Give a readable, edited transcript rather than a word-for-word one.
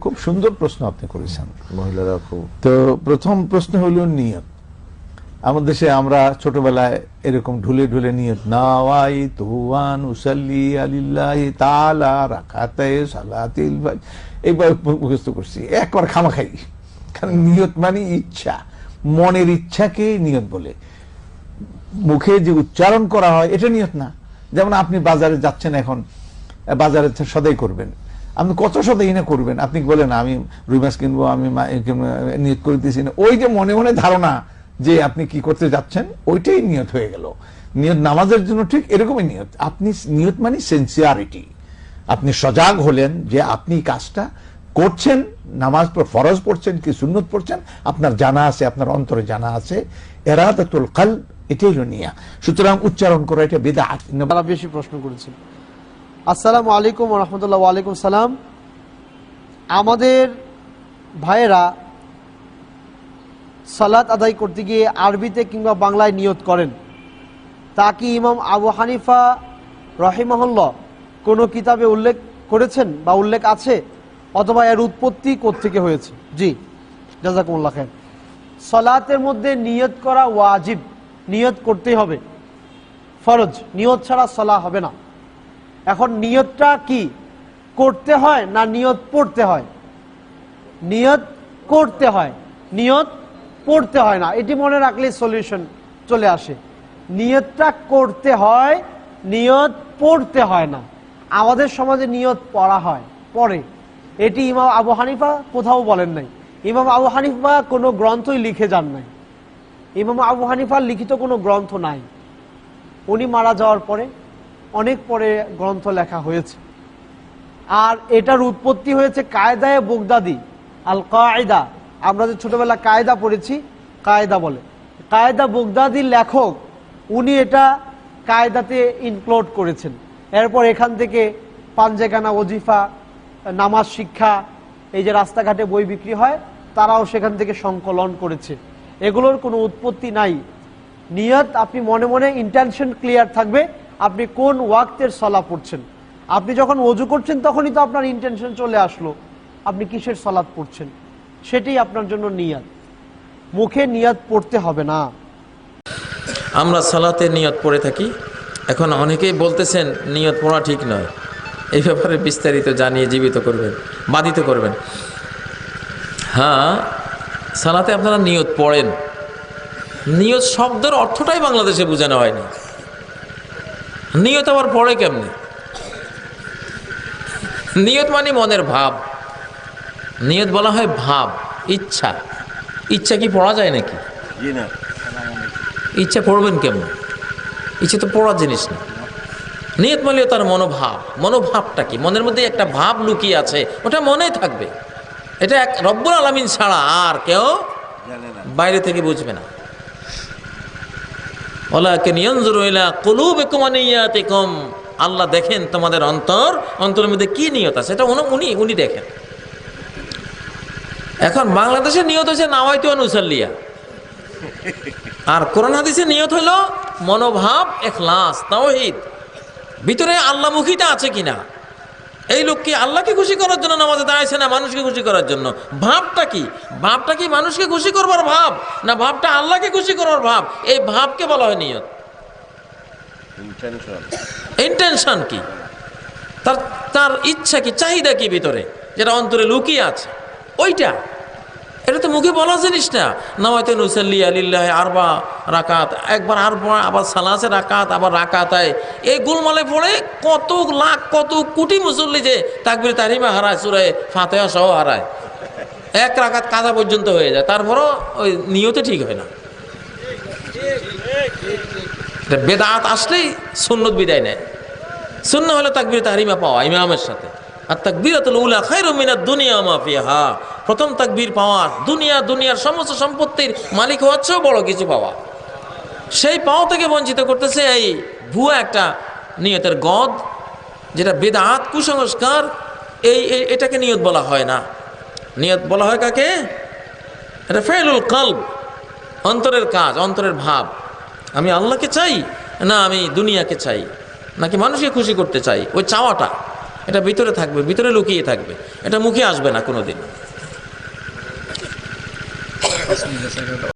খুব সুন্দর প্রশ্ন আপনি করেছেন। মহিলারা খুব তো প্রথম প্রশ্ন হলো নিয়ত। আমাদের দেশে আমরা ছোটবেলায় এরকম ঢুলে ঢুলে নিয়ত নাওয়াইতু আন উসাল্লি আলিল্লাহি তাআলা রাকাতাই সালাতিল ফাজর এইবার মুখস্থ করছি একবার খামাখাই। কারণ নিয়ত মানে ইচ্ছা, মনের ইচ্ছাকে নিয়ত বলে। মুখে যে উচ্চারণ করা হয় এটা নিয়ত না। যেমন আপনি বাজারে যাচ্ছেন, এখন বাজারে সদাই করবেন, আপনি কত সদাই না করবেন, আপনি বলেন আমি রুই মাছ কিনবো, আমি নিয়ত করে দিয়েছি না, ওই যে মনে মনে ধারণা যে আপনি কি করতে যাচ্ছেন ওইটাই নিয়ত হয়ে গেল। নিয়ত নামাজের জন্য ঠিক এরকমই নিয়ত। আপনি নিয়ত মানে সিনসিয়ারিটি, আপনি সজাগ হলেন যে আপনি কাজটা করছেন, নামাজ ফরজ পড়ছেন কি সুন্নত পড়ছেন, আপনার জানা আছে, আপনার অন্তরে জানা আছে, ইরাদাতুল কলব, এটাই হলো নিয়া। সুতরাং উচ্চারণ করা এটা বিদআত। তারা বেশি প্রশ্ন করেছেন। আসসালামু আলাইকুম ওয়া রাহমাতুল্লাহ। ওয়া আলাইকুম সালাম। আমাদের ভাইয়েরা সালাত আদায় করতে গিয়ে আরবিতে কিংবা বাংলায় নিয়ত করেন, তা কি ইমাম আবু হানিফা রাহিমাহুল্লাহ কোনো কিতাবে উল্লেখ করেছেন বা উল্লেখ আছে, অথবা এর উৎপত্তি কোত্থেকে হয়েছে? জি, জাযাকুমুল্লাহ খাইর। সালাতের মধ্যে নিয়ত করা ওয়াজিব, নিয়ত করতেই হবে, ফরজ। নিয়ত ছাড়া সালাহ হবে না। এখন নিয়তটা কি করতে হয় না নিয়ত পড়তে হয়? নিয়ত করতে হয়, নিয়ত পড়তে হয় না। এটি মনে রাখলে সলিউশন চলে আসে। নিয়তটা করতে হয়, নিয়ত পড়তে হয় না। আমাদের সমাজে নিয়ত পড়া হয়, পড়ে। এটি ইমাম আবু হানিফা কোথাও বলেন নাই। ইমাম আবু হানিফা কোনো গ্রন্থই লিখে যান নাই। ইমাম আবু হানিফার লিখিত কোনো গ্রন্থ নাই। উনি মারা যাওয়ার পরে অনেক পরে গ্রন্থ লেখা হয়েছে। আর এটার উৎপত্তি হয়েছে কায়দায়ে বগদাদি, আল কায়দা। আমরা যে ছোটবেলা কায়দা পড়েছি, কায়দা বলে। কায়দা বগদাদির লেখক, উনি এটা কায়দাতে ইনক্লুড করেছেন। এরপর এখান থেকে পাঞ্জেখানা, ওজিফা, নামাজ শিক্ষা, এই যে রাস্তাঘাটে বই বিক্রি হয়, তারাও সেখান থেকে সংকলন করেছে। এগুলোর কোনো উৎপত্তি নাই। নিয়ত আপনি মনে মনে ইন্টেনশন ক্লিয়ার থাকবে আপনি কোন ওয়াক্তের সালাত পড়ছেন। আপনি যখন ওযু করছেন তখনই তো আপনার ইন্টেনশন চলে আসলো আপনি কিসের সালাত পড়ছেন, সেটাই আপনার জন্য নিয়ত। মুখে নিয়ত পড়তে হবে না। আমরা সালাতে নিয়ত পড়ে থাকি। এখন অনেকেই বলতেছেন নিয়ত পড়া ঠিক নয়। এই ব্যাপারে বিস্তারিত জানিয়ে জীবিত করবেন, বাধিত করবেন। হ্যাঁ, সালাতে আপনারা নিয়ত পড়েন। নিয়ত শব্দের অর্থটাই বাংলাদেশে বোঝানো হয়নি। নিয়ত আবার পড়ে কেমনে? নিয়ত মানে মনের ভাব। নিয়ত বলা হয় ভাব, ইচ্ছা। ইচ্ছা কি পড়া যায় নাকি? ইচ্ছা পড়বেন কেমন? ইচ্ছা তো পড়ার জিনিস না। নিয়ত মানে তার মনোভাব। মনোভাবটা কি? মনের মধ্যে একটা ভাব লুকিয়ে আছে, ওটা মনেই থাকবে। এটা এক রব্বুল আলামিন ছাড়া আর কেউ বাইরে থেকে বুঝবে না। ওয়ালাকিন ইয়ানজুরু ইলা কুলুবিকুম ওয়া নিয়াতিকুম। আল্লাহ দেখেন তোমাদের অন্তর, অন্তরের মধ্যে কি নিয়ত আছে, এটা উনি দেখেন। এখন বাংলাদেশের নিয়ত হচ্ছে নাওয়াইতু আন উসাল্লিয়া, আর কোরআন হাদিসের নিয়ত হলো মনোভাব, ইখলাস, তাওহীদ। ভিতরে আল্লাহমুখিতা আছে কিনা। এই লোক কি আল্লাহকে খুশি করার জন্য নামাজে দাঁড়াইছে না মানুষকে খুশি করার জন্য? ভাবটা কি? ভাবটা কি মানুষকে খুশি করবার ভাব না ভাবটা আল্লাহকে খুশি করার ভাব? এই ভাবকে বলা হয় নিয়ত। ইন্টেনশন কি? তার ইচ্ছা কি, চাহিদা কি ভিতরে, যেটা অন্তরে লুকিয়ে আছে, ওইটা। এটা তো মুখে বলা জিনিস না। নাওয়াইতু নুসাল্লি আলিল্লাহি আরবা রাকাত, একবার আরবা, আবার সালাসে রাকাত, আবার রাকাতায়। এই গোলমালে পড়ে কত লাখ, কত কোটি মুসল্লি যে তাকবীর তাহরিমা হারায়, সূরা ফাতিহা সহ হারায়। এক রাকাত কাজা পর্যন্ত হয়ে যায়, তারপরও ওই নিয়তে ঠিক হয় না। বেদাত আসলেই সুন্নত বিদায় নেয়। সুন্নাহ হলো তাকবীর তাহরিমা পাওয়া ইমামের সাথে। আর তাকবীরাতুল উলা খায়রুম মিনাদ দুনিয়া মা ফিহা। প্রথম তাকবীর পাওয়া, দুনিয়ার সমস্ত সম্পত্তির মালিক হওয়ার চেয়েও বড় কিছু পাওয়া। সেই পাওয়া থেকে বঞ্চিত করতেছে এই ভুয়া একটা নিয়তের গদ, যেটা বেদাত, কুসংস্কার। এটাকে নিয়ত বলা হয় না। নিয়ত বলা হয় কাকে? এটা ফেলুল কলব, অন্তরের কাজ, অন্তরের ভাব। আমি আল্লাহকে চাই না আমি দুনিয়াকে চাই, নাকি মানুষকে খুশি করতে চাই, ওই চাওয়াটা। এটা ভিতরে থাকবে, ভিতরে লুকিয়ে থাকবে, এটা মুখে আসবে না কোনোদিন।